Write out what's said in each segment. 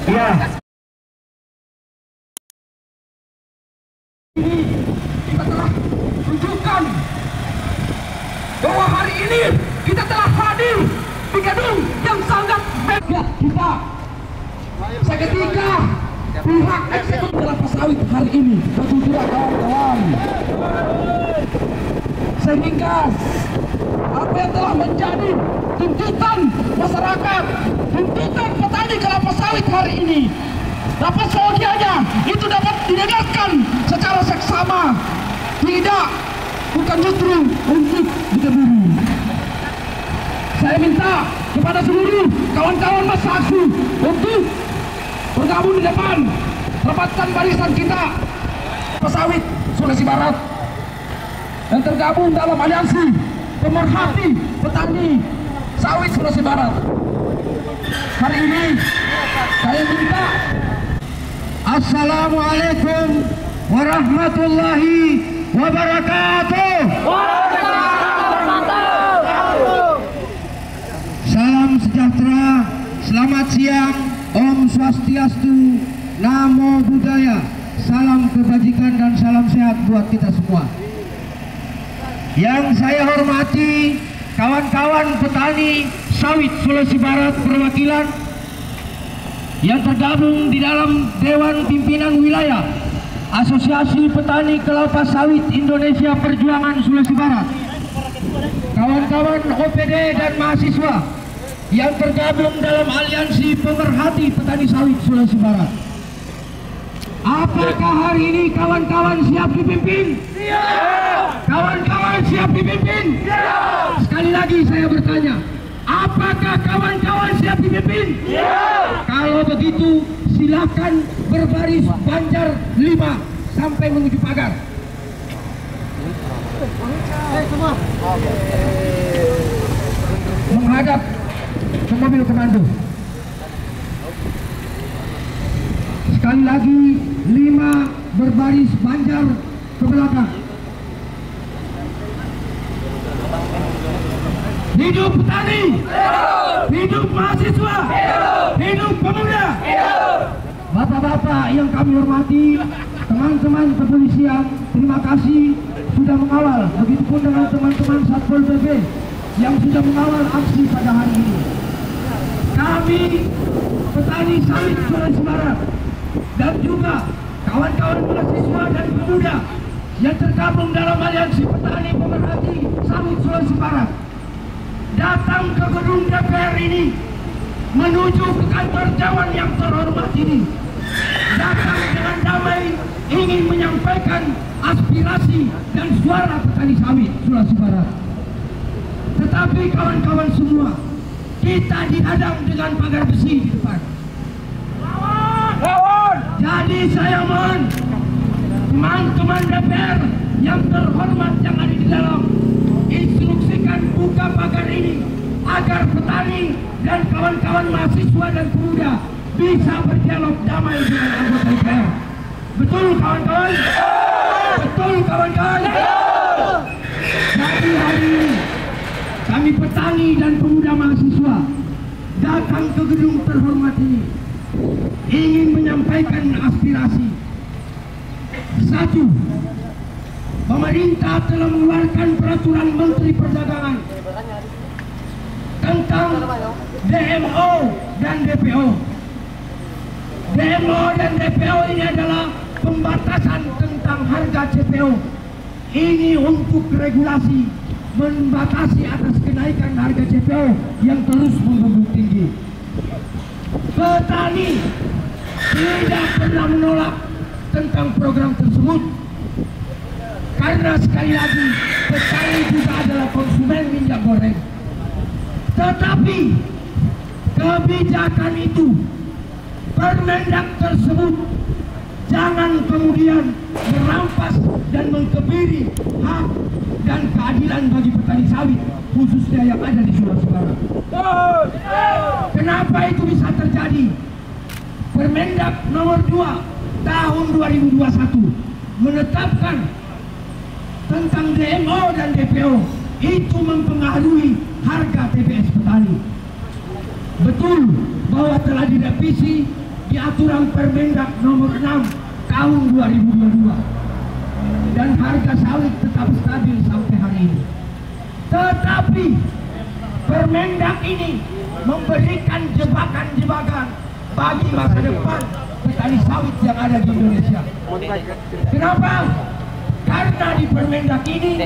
Ya. Ini kita telah tunjukkan bahwa hari ini kita telah hadir di gedung yang sangat megah kita. Seketika pihak eksekutif kelapa sawit hari ini bertujuan kawan-kawan, sehingga apa yang telah menjadi tuntutan masyarakat, tuntutan petani kelapa sawit hari ini dapat seyogianya itu dapat didengarkan secara seksama, tidak bukan justru untuk dikebiri. Saya minta kepada seluruh kawan-kawan Mas Asu untuk bergabung di depan rapatan barisan kita pesawit Sulawesi Barat dan tergabung dalam aliansi pemerhati petani sawit Sulawesi Barat. Hari ini saya minta Assalamualaikum warahmatullahi wabarakatuh. Salam sejahtera, selamat siang, Om Swastiastu, Namo Buddhaya, salam kebajikan dan salam sehat buat kita semua. Yang saya hormati kawan-kawan petani sawit Sulawesi Barat perwakilan yang tergabung di dalam Dewan Pimpinan Wilayah Asosiasi Petani Kelapa Sawit Indonesia Perjuangan Sulawesi Barat, kawan-kawan OPD dan mahasiswa yang tergabung dalam aliansi pemerhati petani sawit Sulawesi Barat. Apakah hari ini kawan-kawan siap dipimpin? Siap! Kawan-kawan siap dipimpin? Siap! Sekali lagi saya bertanya, apakah kawan-kawan siap dipimpin? Siap! Kalau begitu silakan berbaris banjar 5 sampai menuju pagar. Menghadap ke mobil komando. Sekali lagi 5 berbaris banjar ke belakang. Hidup petani, hidup mahasiswa, hidup pemuda. Bapak-bapak yang kami hormati, teman-teman kepolisian, terima kasih sudah mengawal. Begitupun dengan teman-teman Satpol PP yang sudah mengawal aksi pada hari ini. Kami petani sawit Sulawesi Barat dan juga kawan-kawan mahasiswa dan pemuda yang tergabung dalam aliansi petani pemerhati sawit Sulawesi Barat datang ke gedung DPR ini, menuju ke kantor Dewan yang terhormat ini, datang dengan damai ingin menyampaikan aspirasi dan suara petani sawit Sulawesi Barat. Tetapi kawan-kawan semua, kita dihadang dengan pagar besi di depan. Jadi saya mohon teman-teman DPR yang terhormat yang ada di dalam, instruksikan buka pagar ini agar petani dan kawan-kawan mahasiswa dan pemuda bisa berdialog damai dengan anggota DPR. Betul kawan-kawan? Betul kawan-kawan? Jadi hari ini kami petani dan pemuda mahasiswa datang ke gedung terhormat ini ingin menyampaikan aspirasi. 1. Pemerintah telah mengeluarkan peraturan Menteri Perdagangan tentang DMO dan DPO. DMO dan DPO ini adalah pembatasan tentang harga CPO. Ini untuk regulasi membatasi atas kenaikan harga CPO yang terus membumbung tinggi. Petani tidak pernah menolak tentang program tersebut, karena sekali lagi petani juga adalah konsumen minyak goreng. Tetapi kebijakan itu, Permendak tersebut jangan kemudian merampas dan mengkebiri hak dan keadilan bagi petani sawit khususnya yang ada di Sulawesi Barat. Kenapa itu bisa terjadi? Permendak nomor 2 tahun 2021 menetapkan tentang DMO dan DPO itu mempengaruhi harga TBS petani. Betul bahwa telah direvisi di aturan Permendak nomor 6 tahun 2022 dan harga sawit tetap stabil sampai hari ini. Tetapi Permendak ini memberikan jebakan-jebakan bagi masa depan petani sawit yang ada di Indonesia. Kenapa? Karena di Permendak ini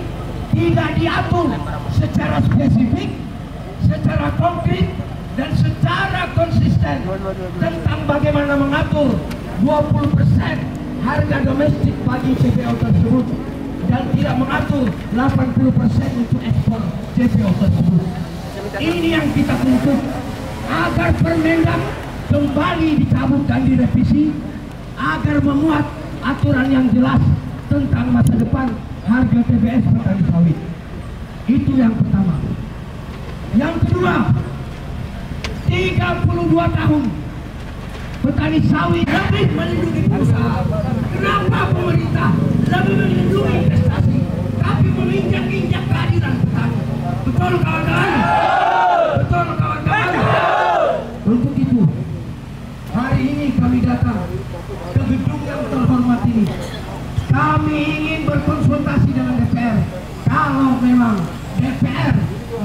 tidak diatur secara spesifik, secara konkret, dan secara konsisten tentang bagaimana mengatur 20% harga domestik bagi CPO tersebut dan tidak mengatur 80% untuk ekspor CPO tersebut. Ini yang kita tuntut agar Permendak kembali dicabut dan direvisi agar memuat aturan yang jelas tentang masa depan harga TBS petani sawit. Itu yang pertama. Yang kedua, 32 tahun petani sawit lebih melindungi usaha. Kenapa pemerintah lebih melindungi investasi tapi menginjak-injak keadilan petani? Betul kawan-kawan? Betul kawan-kawan? Untuk itu, hari ini kami datang ke gedung yang terhormat ini. Kami ingin berkonsultasi dengan DPR. Kalau memang DPR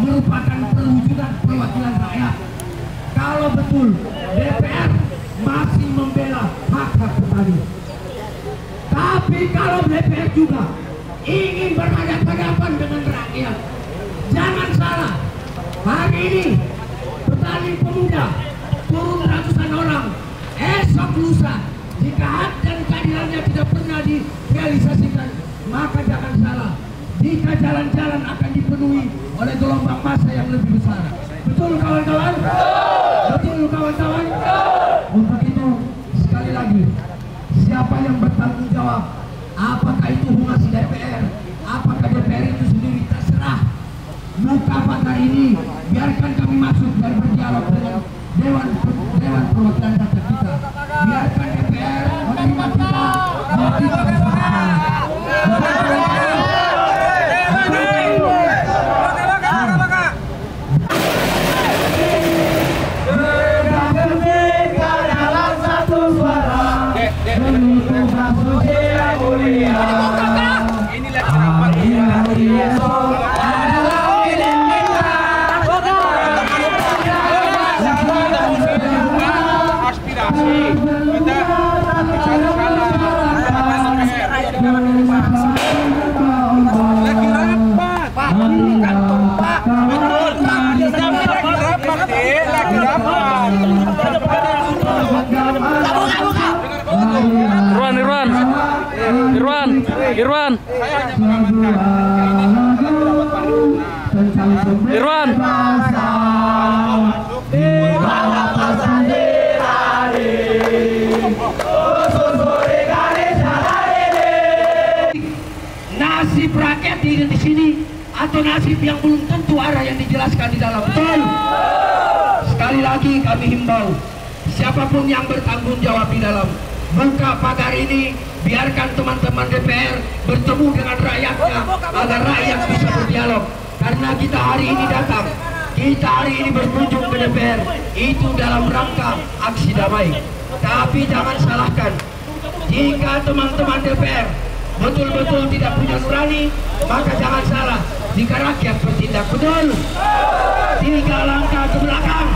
merupakan perwujudan perwakilan rakyat, kalau betul DPR masih membela hak-hak petani, tapi kalau DPR juga ingin berhadapan-hadapan dengan rakyat, jangan salah. Hari ini petani pemuda turun ratusan orang, esok lusa jika hak dan keadilannya tidak pernah direalisasikan, maka jangan salah, jika jalan-jalan akan dipenuhi oleh gelombang massa yang lebih besar. Betul kawan-kawan? Betul kawan-kawan? Untuk itu sekali lagi, siapa yang bertanggung jawab? Apakah itu humas DPR? Apakah DPR itu sendiri? Terserah. Muka pagar ini biarkan kami masuk dan berdialog dengan Dewan Perwakilan Rakyat kita. Biarkan DPR menerima kita dan kita bersama. Irwan. Nasib rakyat di sini atau nasib yang belum tentu arah yang dijelaskan di dalam. Betul. Sekali lagi kami himbau siapapun yang bertanggung jawab di dalam, buka pagar ini, biarkan teman-teman DPR bertemu dengan rakyatnya agar rakyat bisa berdialog. Karena kita hari ini datang, kita hari ini berkunjung ke DPR itu dalam rangka aksi damai. Tapi jangan salahkan, jika teman-teman DPR betul-betul tidak punya nurani, maka jangan salah jika rakyat bertindak. Betul. 3 langkah ke belakang,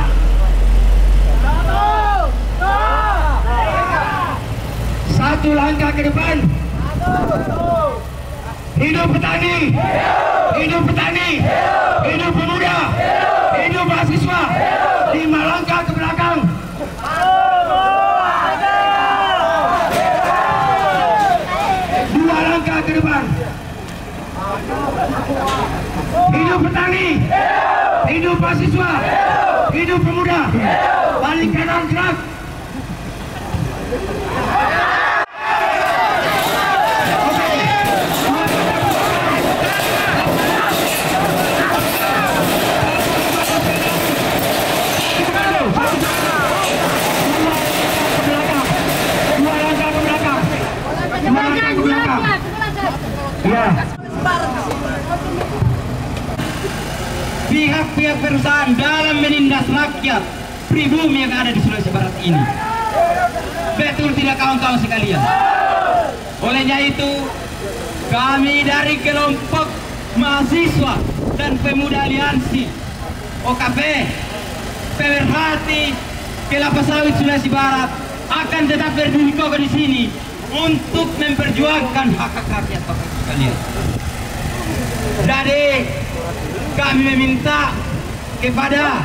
1 langkah ke depan. Hidup petani, hidup petani, hidup pemuda, hidup mahasiswa. 5 langkah ke belakang, 2 langkah ke depan. Hidup petani, hidup mahasiswa, hidup pemuda. Balik kanan gerak. Pihak-pihak perusahaan dalam menindas rakyat pribumi yang ada di Sulawesi Barat ini Betul tidak kawan-kawan sekalian? Olehnya itu, kami dari kelompok mahasiswa dan pemuda aliansi OKP pemerhati kelapa sawit Sulawesi Barat akan tetap berdiri kokoh di sini untuk memperjuangkan hak-hak rakyat Bapak sekalian. Jadi kami meminta kepada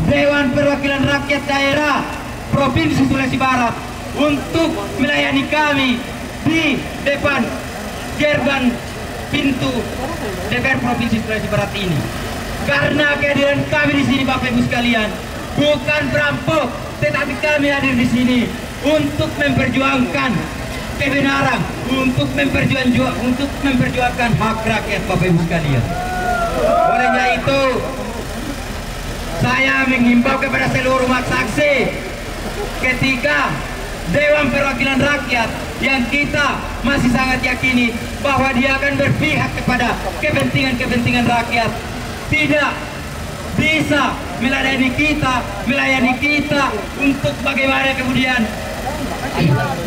Dewan Perwakilan Rakyat Daerah Provinsi Sulawesi Barat untuk melayani kami di depan gerbang pintu DPR Provinsi Sulawesi Barat ini. Karena kehadiran kami di sini Bapak Ibu sekalian bukan perampok, tetapi kami hadir di sini untuk memperjuangkan kebenaran, untuk memperjuangkan hak rakyat Bapak Ibu sekalian. Olehnya itu, saya menghimbau kepada seluruh saksi ketika Dewan Perwakilan Rakyat yang kita masih sangat yakini bahwa dia akan berpihak kepada kepentingan rakyat, tidak bisa melayani kita untuk bagaimana kemudian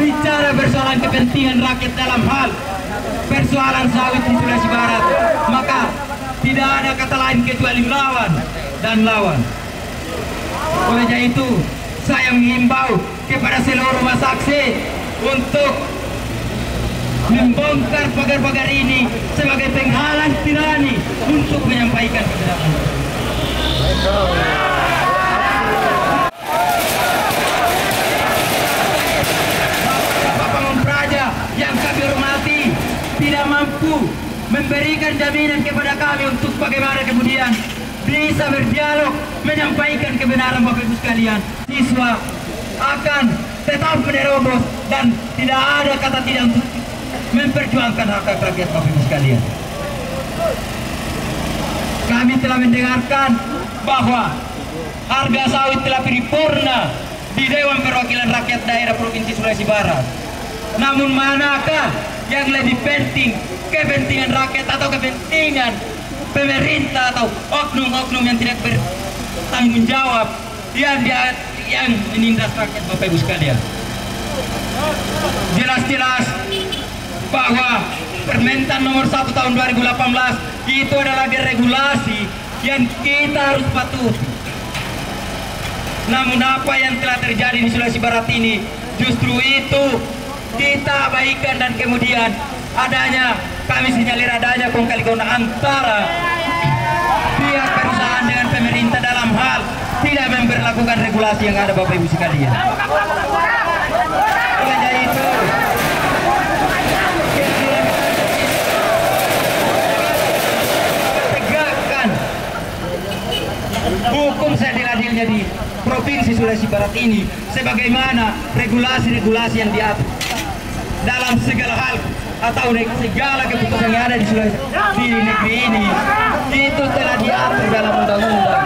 bicara persoalan kepentingan rakyat dalam hal persoalan sawit di Sulawesi Barat, maka tidak ada kata lain kecuali lawan dan lawan. Olehnya itu, saya menghimbau kepada seluruh saksi untuk membongkar pagar-pagar ini sebagai penghalang tirani untuk menyampaikan kebenaran. Bapak Memperaja yang kami hormati tidak mampu memberikan jaminan kepada kami untuk bagaimana kemudian bisa berdialog menyampaikan kebenaran Bapak Ibu sekalian. Siswa akan tetap menerobos dan tidak ada kata tidak untuk memperjuangkan hak rakyat Bapak Ibu sekalian. Kami telah mendengarkan bahwa harga sawit telah paripurna di Dewan Perwakilan Rakyat Daerah Provinsi Sulawesi Barat. Namun manakah yang lebih penting, kepentingan rakyat atau kepentingan pemerintah atau oknum-oknum yang tidak bertanggung jawab yang menindas rakyat Bapak Ibu sekalian? Jelas-jelas bahwa Permentan nomor 1 tahun 2018 itu adalah regulasi yang kita harus patuhi. Namun apa yang telah terjadi di Sulawesi Barat ini justru itu kita abaikan, dan kemudian kami sinyalir adanya kong kali kong antara pihak perusahaan dengan pemerintah dalam hal tidak memperlakukan regulasi yang ada Bapak Ibu sekalian. Olehnya itu, tegakkan hukum seadil-adilnya di Provinsi Sulawesi Barat ini sebagaimana regulasi-regulasi yang diatur dalam segala hal atau segala keputusan yang ada di negeri ini itu telah diatur dalam undang-undang.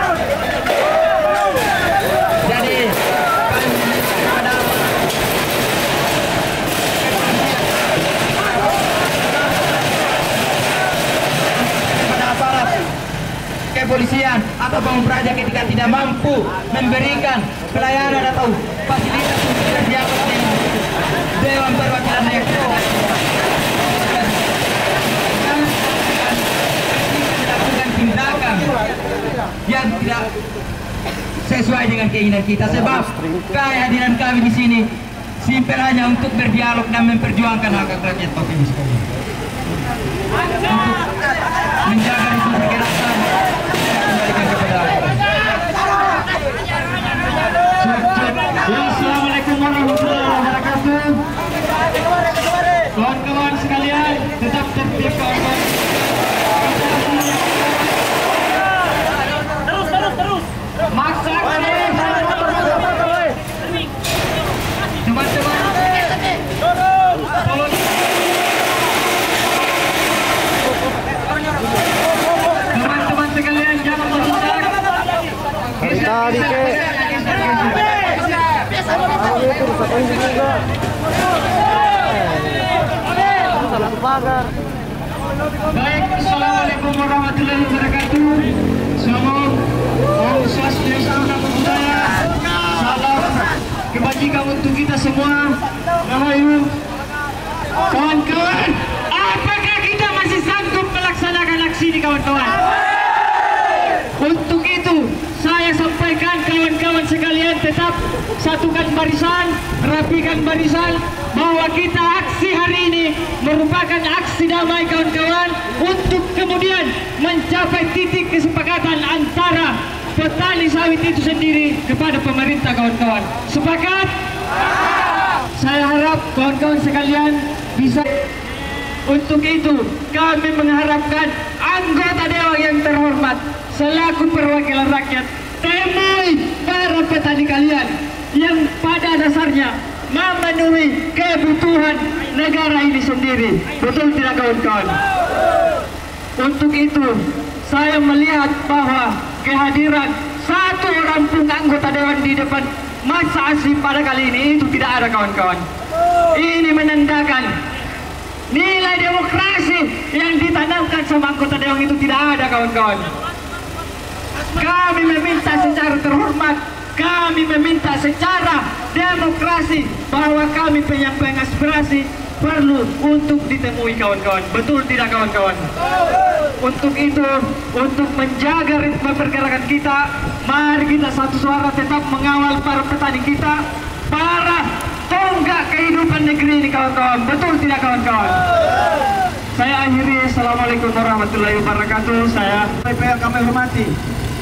Jadi pada aparat kepolisian atau Pemprajak ketika tidak mampu memberikan pelayanan atau fasilitas untuk kerjasama dengan Dewan Perwakilan Rakyat melakukan tindakan yang tidak sesuai dengan keinginan kita, sebab kehadiran kami di sini simpel hanya untuk berdialog dan memperjuangkan hak rakyat Bapak Ibu sekalian, untuk menjaga diskusi kerasan kembalikan kepada Assalamualaikum warahmatullahi wabarakatuh. Kawan-kawan sekalian, tetap tertib kawan-kawan. Terus. Maksa teman-teman sekalian, jangan berhutang. Tadi ke baik, assalamualaikum warahmatullahi wabarakatuh. Om Swastiastu, Namo Buddhaya. Salam kebajikan untuk Melayu. Kawan-kawan, apakah kita masih sanggup melaksanakan aksi ini, kawan-kawan? Untuk itu saya sampaikan kawan-kawan sekalian, tetap satukan barisan, rapikan barisan, bahwa kita aksi hari ini merupakan aksi damai, kawan-kawan, untuk kemudian mencapai titik kesepakatan antara petani sawit itu sendiri kepada pemerintah, kawan-kawan. Sepakat? Saya harap kawan-kawan sekalian bisa. Untuk itu kami mengharapkan anggota dewan yang terhormat selaku perwakilan rakyat, temui para petani kalian yang pada dasarnya memenuhi kebutuhan negara ini sendiri. Betul tidak, kawan-kawan? Untuk itu saya melihat bahwa kehadiran satu orang pun anggota dewan di depan masa asli pada kali ini itu tidak ada, kawan-kawan. Ini menandakan nilai demokrasi yang ditanamkan sama anggota dewan itu tidak ada, kawan-kawan. Kami meminta secara terhormat, kami meminta secara demokrasi bahwa kami penyampaian aspirasi perlu untuk ditemui, kawan-kawan. Betul tidak, kawan-kawan? Untuk itu, untuk menjaga ritme pergerakan kita, mari kita satu suara tetap mengawal para petani kita, para tonggak kehidupan negeri ini, kawan-kawan. Betul tidak, kawan-kawan? Saya akhiri. Assalamualaikum warahmatullahi wabarakatuh. Saya DPR kami hormati.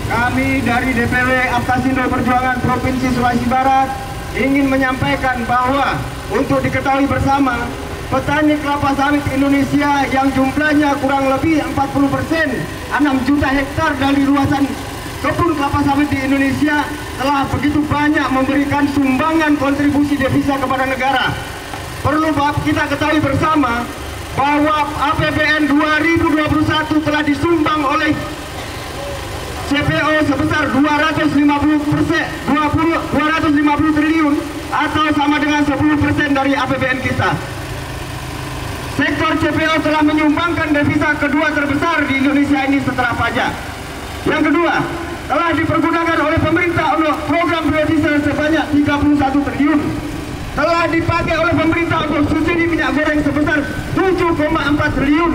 Kami dari DPW Apkasindo Perjuangan Provinsi Sulawesi Barat ingin menyampaikan bahwa untuk diketahui bersama, petani kelapa sawit Indonesia yang jumlahnya kurang lebih 40%, 6 juta hektar dari luasan kebun kelapa sawit di Indonesia, telah begitu banyak memberikan sumbangan kontribusi devisa kepada negara. Perlu kita ketahui bersama bahwa APBN 2021 telah disumbang oleh CPO sebesar 250 triliun atau sama dengan 10% dari APBN kita. Sektor CPO telah menyumbangkan devisa kedua terbesar di Indonesia ini setelah pajak. Yang kedua, telah dipergunakan oleh pemerintah untuk program biodiesel sebanyak 31 triliun. Telah dipakai oleh pemerintah untuk subsidi minyak goreng sebesar 7,4 triliun.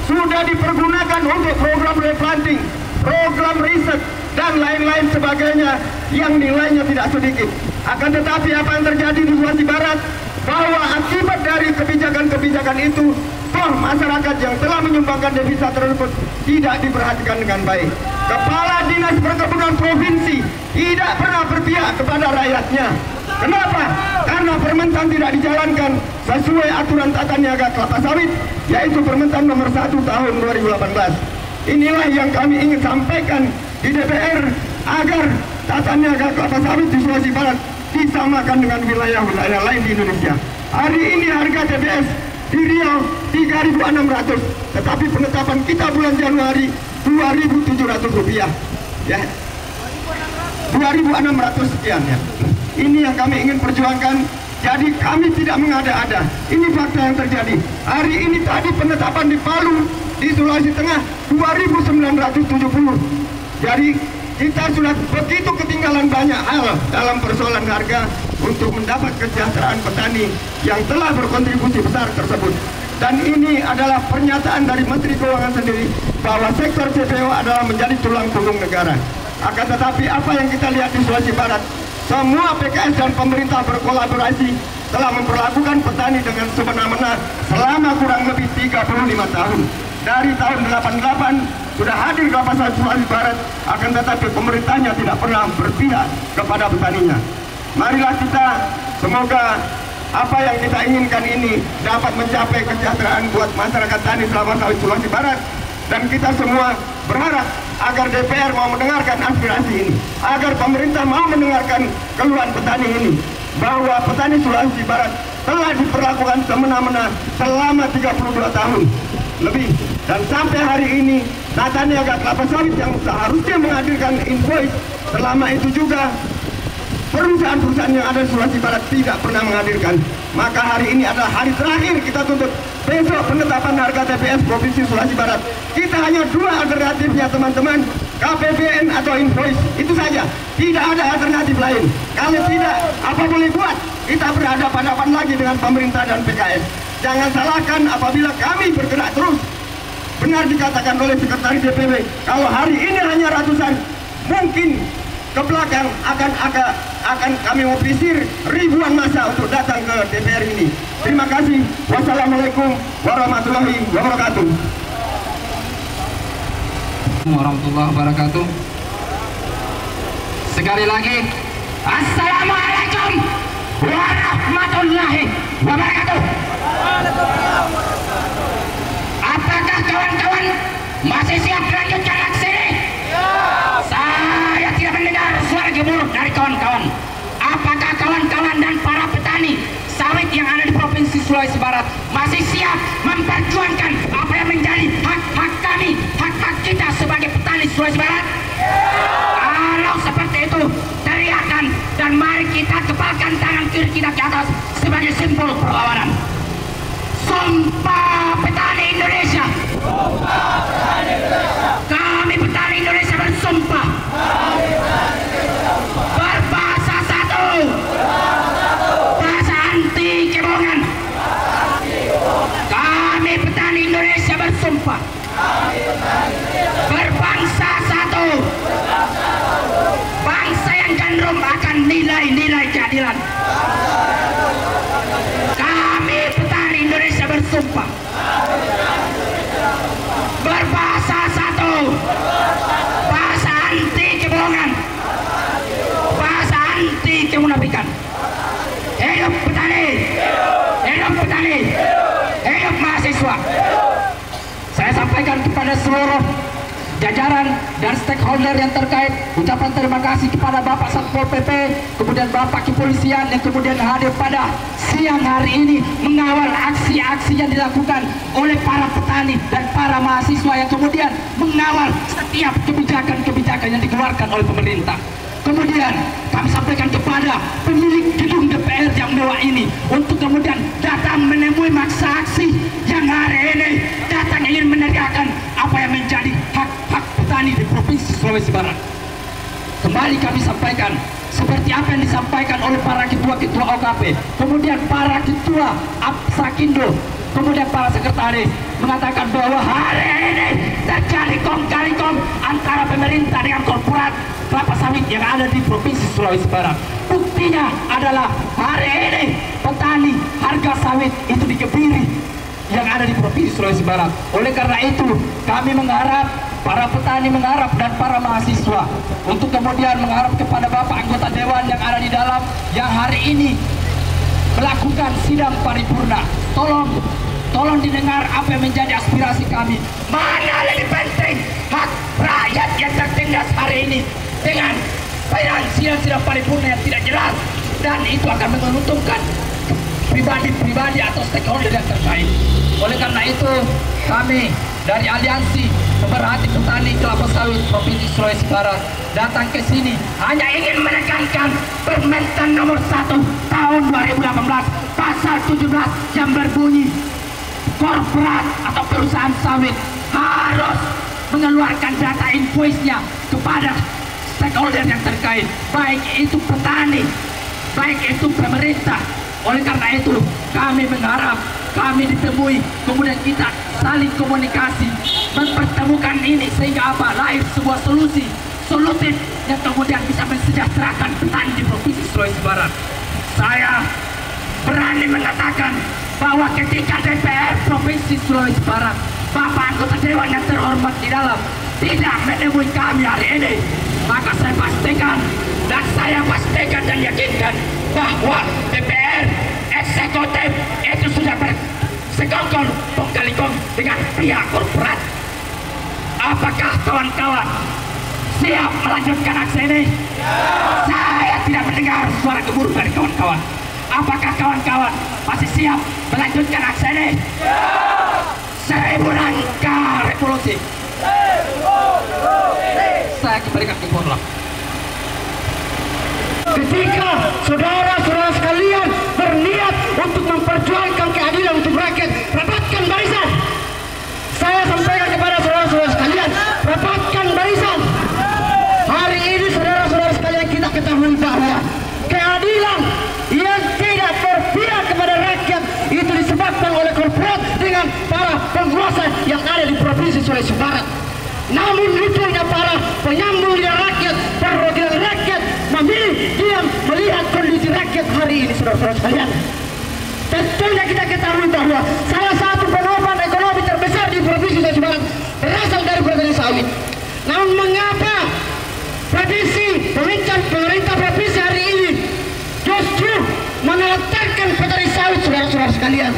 Sudah dipergunakan untuk program replanting, program riset, dan lain-lain sebagainya yang nilainya tidak sedikit. Akan tetapi apa yang terjadi di Sulawesi Barat, bahwa akibat dari kebijakan-kebijakan itu, toh masyarakat yang telah menyumbangkan devisa tersebut tidak diperhatikan dengan baik. Kepala Dinas Perkebunan Provinsi tidak pernah berpihak kepada rakyatnya. Kenapa? Karena Permentan tidak dijalankan sesuai aturan tata niaga kelapa sawit, yaitu Permentan nomor 1 tahun 2018. Inilah yang kami ingin sampaikan di DPR, agar tata niaga kelapa sawit di Sulawesi Barat disamakan dengan wilayah-wilayah lain di Indonesia. Hari ini harga TBS di Riau 3.600, tetapi penetapan kita bulan Januari 2.700 rupiah, ya, 2.600 sekian, ya. Ini yang kami ingin perjuangkan. Jadi kami tidak mengada-ada. Ini fakta yang terjadi. Hari ini tadi penetapan di Palu, di Sulawesi Tengah 2.970. Jadi kita sudah begitu ketinggalan banyak hal dalam persoalan harga untuk mendapat kesejahteraan petani yang telah berkontribusi besar tersebut. Dan ini adalah pernyataan dari Menteri Keuangan sendiri bahwa sektor CPO adalah menjadi tulang punggung negara. Akan tetapi apa yang kita lihat di Sulawesi Barat, semua PKS dan pemerintah berkolaborasi telah memperlakukan petani dengan semena-mena selama kurang lebih 35 tahun. Dari tahun 88 sudah hadir kelapa sawit Sulawesi Barat, akan tetapi pemerintahnya tidak pernah berpihak kepada petaninya. Marilah kita, semoga apa yang kita inginkan ini dapat mencapai kesejahteraan buat masyarakat tani kelapa sawit Sulawesi Barat. Dan kita semua berharap agar DPR mau mendengarkan aspirasi ini, agar pemerintah mau mendengarkan keluhan petani ini, bahwa petani Sulawesi Barat telah diperlakukan semena-mena selama 32 tahun lebih. Dan sampai hari ini tata niaga kelapa sawit yang seharusnya menghadirkan invoice, selama itu juga perusahaan-perusahaan yang ada di Sulawesi Barat tidak pernah menghadirkan. Maka hari ini adalah hari terakhir kita tuntut besok penetapan harga TBS Provinsi Sulawesi Barat. Kita hanya dua alternatif, ya teman-teman. KPBN atau invoice, itu saja. Tidak ada alternatif lain. Kalau tidak, apa boleh buat? Kita berhadapan-hadapan lagi dengan pemerintah dan PKS. Jangan salahkan apabila kami bergerak terus. Benar dikatakan oleh Sekretaris DPW, kalau hari ini hanya ratusan, mungkin ke belakang akan kami mobilisir ribuan massa untuk datang ke DPR ini. Terima kasih. Wassalamualaikum warahmatullahi wabarakatuh. Warahmatullahi wabarakatuh. Sekali lagi, assalamualaikum warahmatullahi wabarakatuh. Apakah kawan-kawan masih siap melanjutkan aksi ini? Saya tidak mendengar suara gemuruh dari kawan-kawan. Apakah kawan-kawan dan para petani sawit yang ada di Provinsi Sulawesi Barat masih siap memperjuangkan apa yang menjadi hak-hak kami, hak-hak kita sebagai petani Sulawesi Barat? Kalau seperti itu, teriakan dan mari kita kepalkan tangan kiri kita ke atas sebagai simbol perlawanan. Sumpah Petani Indonesia. Sumpah Petani Indonesia. Kami petani Indonesia bersumpah. Berbahasa satu. Bahasa anti kebohongan. Kami petani Indonesia bersumpah. Berbangsa satu. Bangsa yang gandrung akan nilai-nilai keadilan. Kami petani Indonesia bersumpah. Berbahasa satu. Bahasa anti kebohongan. Bahasa anti kemunafikan. Hidup petani. Hidup petani. Hidup mahasiswa. Saya sampaikan kepada seluruh jajaran dan stakeholder yang terkait ucapan terima kasih kepada Bapak Satpol PP, kemudian Bapak Kepolisian yang kemudian hadir pada siang hari ini mengawal aksi-aksi yang dilakukan oleh para petani dan para mahasiswa yang kemudian mengawal setiap kebijakan-kebijakan yang dikeluarkan oleh pemerintah. Kemudian kami sampaikan kepada pemilik gedung DPR yang mewah ini untuk kemudian datang menemui maksa aksi yang hari ini datang ingin menegakkan apa yang menjadi hak-hak petani di Provinsi Sulawesi Barat. Kembali kami sampaikan seperti apa yang disampaikan oleh para ketua-ketua OKP, kemudian para ketua Apsakindo, kemudian para sekretaris mengatakan bahwa hari ini terjadi kong-kali kong antara pemerintah dengan korporat kelapa sawit yang ada di Provinsi Sulawesi Barat. Buktinya adalah hari ini petani harga sawit itu dikebiri yang ada di Provinsi Sulawesi Barat. Oleh karena itu kami mengharap, para petani mengharap dan para mahasiswa untuk kemudian mengharap kepada Bapak anggota Dewan yang ada di dalam yang hari ini melakukan sidang paripurna. Tolong didengar apa yang menjadi aspirasi kami. Mana lebih penting hak rakyat yang tertindas hari ini dengan sidang paripurna yang tidak jelas, dan itu akan menguntungkan pribadi-pribadi atau stakeholder yang terkait. Oleh karena itu kami dari Aliansi Pemerhati Petani Kelapa Sawit Provinsi Sulawesi Barat datang ke sini hanya ingin menekankan Permen nomor 1 tahun 2018 pasal 17 yang berbunyi korporat atau perusahaan sawit harus mengeluarkan data invoice-nya kepada stakeholder yang terkait, baik itu petani, baik itu pemerintah. Oleh karena itu kami mengharap, kami ditemui, kemudian kita saling komunikasi, mempertemukan ini sehingga apa? Lahir sebuah solutif yang kemudian bisa mensejahterakan petani di Provinsi Sulawesi Barat. Saya berani mengatakan bahwa ketika DPR Provinsi Sulawesi Barat, Bapak anggota Dewan yang terhormat di dalam tidak menemui kami hari ini, maka saya pastikan dan yakinkan bahwa DPR eksekutif itu sudah bersekongkol kali kong dengan pihak korporat. Apakah kawan-kawan siap melanjutkan aksi ini? Saya tidak mendengar suara gemuruh dari kawan-kawan. Apakah kawan-kawan masih siap melanjutkan aksi ini? 1000 langkah revolusi. Saya kembalikan ke Borlak. Ketika saudara-saudara sekalian berniat untuk memperjuangkan keadilan untuk rakyat, rapatkan barisan. Saya sampaikan kepada saudara-saudara sekalian, rapatkan barisan. ketahui bahwa keadilan yang tidak berpihak kepada rakyat itu disebabkan oleh korporat dengan para penguasa yang ada di Provinsi Sulawesi Barat. Namun lucunya para penyambung lidah rakyat, perwakilan rakyat memilih diam melihat kondisi rakyat hari ini, saudara-saudara sekalian. Tentunya kita ketahui bahwa salah satu penopang ekonomi terbesar di Provinsi Sulawesi Barat berasal dari petani sawit. Namun mengapa pemerintah provinsi hari ini justru menelantarkan petani sawit, saudara-saudara sekalian?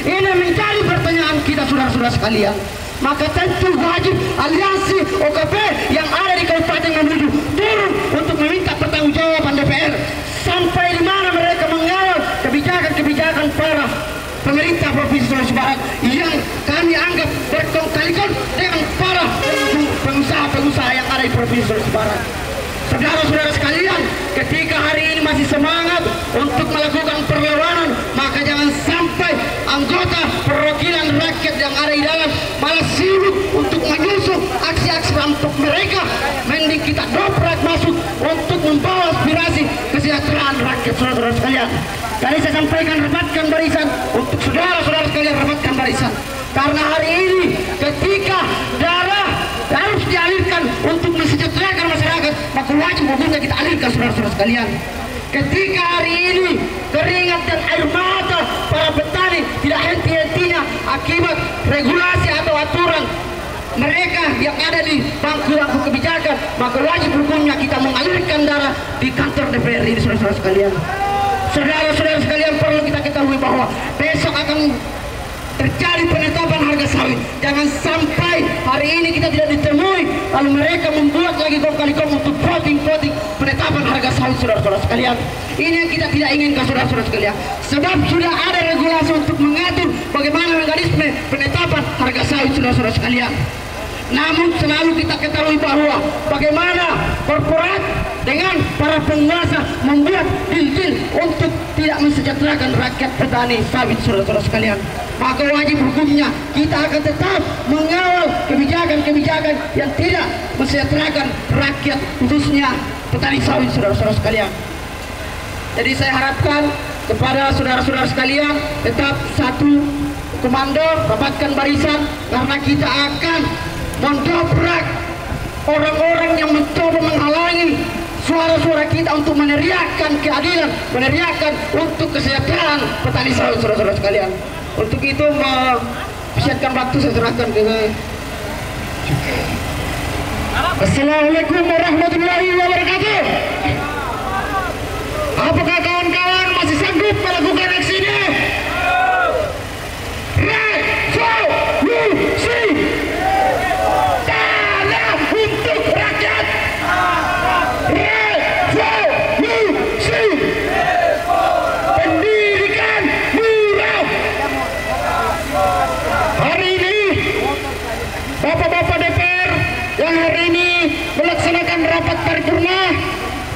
Ini menjadi pertanyaan kita, saudara-saudara sekalian. Maka tentu wajib aliansi OKP yang ada di Kabupaten Mamuju turun untuk meminta pertanggungjawaban DPR sampai di mana mereka mengawal kebijakan-kebijakan para pemerintah Provinsi Sulawesi Barat yang kami anggap berkong-kali-kong dengan para pengusaha-pengusaha yang ada di Provinsi Sulawesi Barat. Saudara-saudara sekalian, ketika hari ini masih semangat untuk melakukan perlawanan, maka jangan sampai anggota perwakilan rakyat yang ada di dalam malah sibuk untuk menyusup aksi-aksi rampok mereka. Mending kita dobrak masuk untuk membawa aspirasi kesejahteraan rakyat, saudara-saudara sekalian. Tadi saya sampaikan rapatkan barisan, untuk saudara-saudara sekalian rapatkan barisan. Karena hari ini ketika darah harus dialirkan untuk mensejahterakan masyarakat, maka wajib hukumnya kita alirkan, saudara-saudara sekalian. Ketika hari ini keringat dan air mata para petani tidak henti-hentinya akibat regulasi atau aturan mereka yang ada di bangku-bangku kebijakan, maka wajib hukumnya kita mengalirkan darah di kantor DPR ini, saudara-saudara sekalian. Saudara-saudara sekalian, perlu kita ketahui bahwa besok akan terjadi penetapan harga sawit. Jangan sampai hari ini kita tidak ditemui lalu mereka membuat lagi kong-kali-kong untuk voting penetapan harga sawit, saudara-saudara sekalian. Ini yang kita tidak inginkan, saudara-saudara sekalian. Sebab sudah ada regulasi untuk mengatur bagaimana mekanisme penetapan harga sawit, saudara-saudara sekalian. Namun selalu kita ketahui bahwa bagaimana korporat dengan para penguasa membuat deal-deal untuk tidak mensejahterakan rakyat petani sawit, saudara-saudara sekalian. Maka wajib hukumnya kita akan tetap mengawal kebijakan-kebijakan yang tidak mensejahterakan rakyat, khususnya petani sawit, saudara-saudara sekalian. Jadi saya harapkan kepada saudara-saudara sekalian tetap satu komando, rapatkan barisan, karena kita akan mendobrak orang-orang yang mencoba menghalangi suara-suara kita untuk meneriakkan keadilan, meneriakkan untuk kesejahteraan petani sawit, saudara-saudara sekalian. Untuk itu mempersiapkan waktu saya serahkan ke Assalamualaikum warahmatullahi wabarakatuh. Apakah kawan-kawan masih sanggup melakukan aksi ini? Revolusi dalam untuk rakyat. Revolusi pendidikan murah. Hari ini Bapak-bapak DPR yang hari ini melaksanakan rapat paripurna,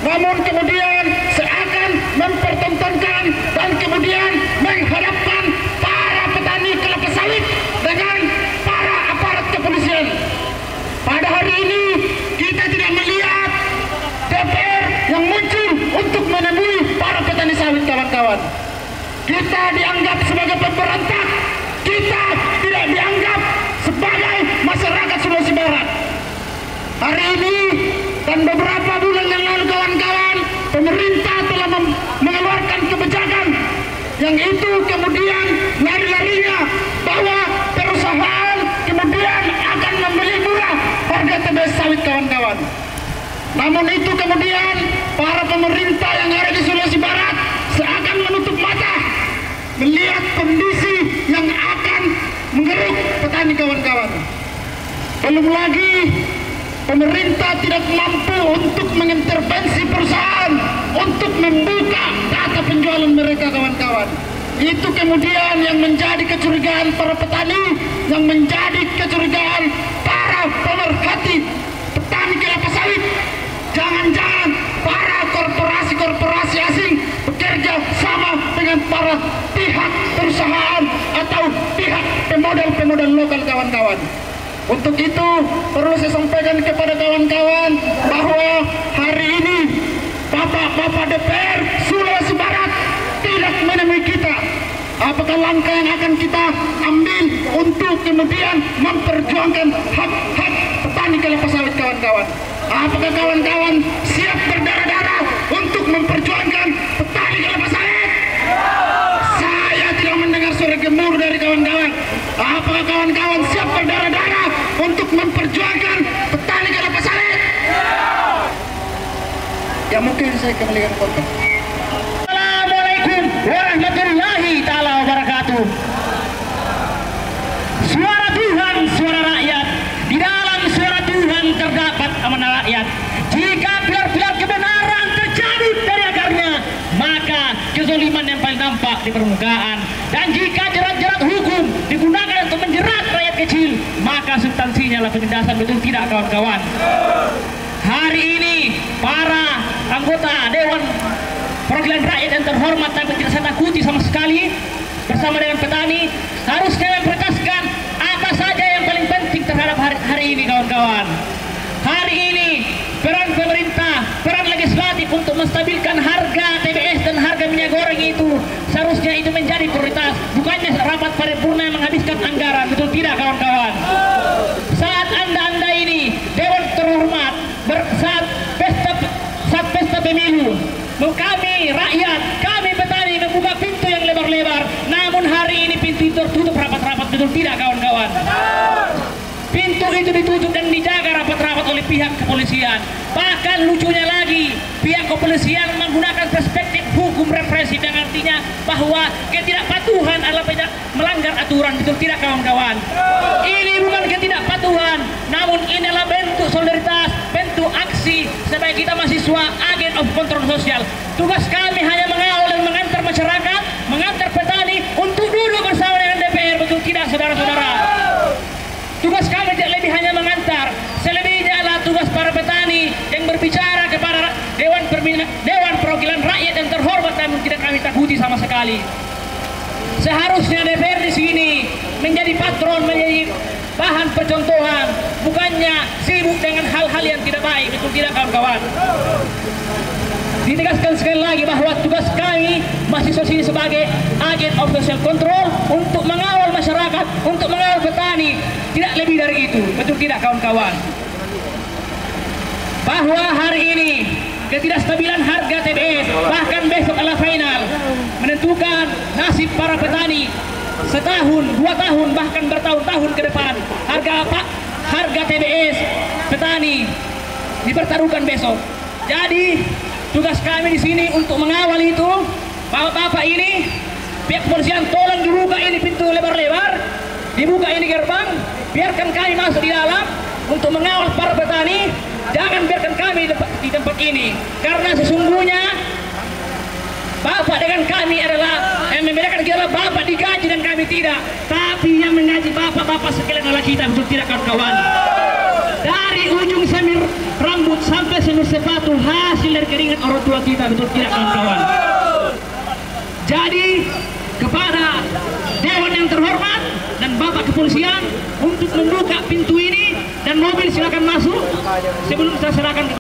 namun kemudian seakan mempertontonkan dan kemudian menghadapkan para petani kelapa sawit dengan para aparat kepolisian. Pada hari ini kita tidak melihat DPR yang muncul untuk menemui para petani sawit, kawan-kawan. Kita dianggap sebagai pemberontak, kita tidak dianggap sebagai masyarakat Sulawesi Barat. Hari ini dan beberapa bulan yang lalu, kawan-kawan, pemerintah telah mengeluarkan kebijakan yang itu kemudian lari-larinya bahwa perusahaan kemudian akan membeli murah harga tebes sawit, kawan-kawan. Namun itu kemudian para pemerintah yang ada di Sulawesi Barat seakan menutup mata melihat kondisi yang akan mengeruk petani, kawan-kawan. Belum lagi pemerintah tidak mampu untuk mengintervensi perusahaan untuk membuka data penjualan mereka, kawan-kawan. Itu kemudian yang menjadi kecurigaan para petani, yang menjadi kecurigaan para pemerhati petani kelapa sawit. Jangan-jangan para korporasi-korporasi asing bekerja sama dengan para pihak perusahaan atau pihak pemodal-pemodal lokal, kawan-kawan. Untuk itu perlu saya sampaikan kepada kawan-kawan bahwa hari ini Bapak Bapak DPR Sulawesi Barat tidak menemui kita, apakah langkah yang akan kita ambil untuk kemudian memperjuangkan hak-hak petani kelapa sawit kawan-kawan? Apakah kawan-kawan siap berdarah-darah untuk memperjuangkan petani kelapa sawit? Saya tidak mendengar suara gemuruh dari kawan-kawan. Apakah kawan-kawan siap berdarah-darah untuk memperjuangkan petani kelapa sawit? Ya mungkin saya kembalikan foto. Assalamualaikum warahmatullahi ta'ala wabarakatuh. Suara Tuhan, suara rakyat. Di dalam suara Tuhan terdapat amanah rakyat. Jika pilar-pilar kebenaran tercabut dari akarnya, maka kezaliman yang paling nampak di permukaan. Dan jika jerat-jerat hukum digunakan untuk menjerat rakyat kecil, maka substansinya adalah penindasan, betul tidak kawan-kawan? Hari ini para anggota Dewan Perwakilan Rakyat yang terhormat tapi tidak saya takuti sama sekali bersama dengan petani harusnya memprioritaskan apa saja yang paling penting terhadap hari ini kawan-kawan. Hari ini peran pemerintah, peran legislatif untuk menstabilkan harga TBS dan harga minyak goreng itu seharusnya itu menjadi prioritas, bukannya rapat paripurna yang menghabiskan anggaran, betul tidak kawan-kawan? Saat anda ini Dewan terhormat saat pesta pemilu, kami rakyat, kami petani membuka pintu yang lebar-lebar, namun hari ini pintu itu tertutup rapat-rapat, betul tidak kawan-kawan? Pintu itu ditutup dan dijaga rapat-rapat oleh pihak kepolisian. Bahkan lucunya lagi, pihak kepolisian menggunakan perspektif hukum represif yang artinya bahwa ketidakpatuhan adalah melanggar aturan, betul tidak kawan-kawan? Ini bukan ketidakpatuhan, namun ini adalah bentuk solidaritas, bentuk aksi sebagai kita mahasiswa, agen of control sosial. Tugas kami hanya mengawal dan mengantar masyarakat, mengantar petani untuk duduk bersama dengan DPR, betul tidak saudara-saudara? Tugas kami tidak lebih hanya mengantar, selebihnya adalah tugas para petani yang berbicara kepada Dewan Perwakilan Rakyat yang terhormat, namun tidak kami takuti sama sekali. Seharusnya DPR di sini menjadi patron, menjadi bahan percontohan, bukannya sibuk dengan hal-hal yang tidak baik, betul tidak kawan-kawan? Ditegaskan sekali lagi bahwa tugas kami mahasiswa sini sebagai agen of social control untuk mengawal masyarakat, untuk mengawal petani, tidak lebih dari itu, betul tidak kawan-kawan? Bahwa hari ini ketidakstabilan harga TBS, bahkan besok adalah final, menentukan nasib para petani setahun, 2 tahun, bahkan bertahun-tahun ke depan. Harga TBS petani dipertaruhkan besok. Jadi tugas kami di sini untuk mengawal itu. Bapak-bapak ini, pihak kepolisian, tolong dibuka ini pintu lebar-lebar, dibuka ini gerbang, biarkan kami masuk di dalam untuk mengawal para petani. Jangan biarkan kami di tempat ini, karena sesungguhnya Bapak dengan kami adalah yang membedakan kita adalah Bapak digaji dan kami tidak, tapi yang mengaji Bapak-bapak sekalian adalah kita, betul tidak kawan-kawan? Dari ujung semir rambut sampai semir sepatu hasil dari keringat orang tua kita, betul tidak kawan-kawan? Jadi kepada Dewan yang terhormat dan Bapak Kepolisian untuk membuka pintu ini dan mobil silakan masuk sebelum saya serahkan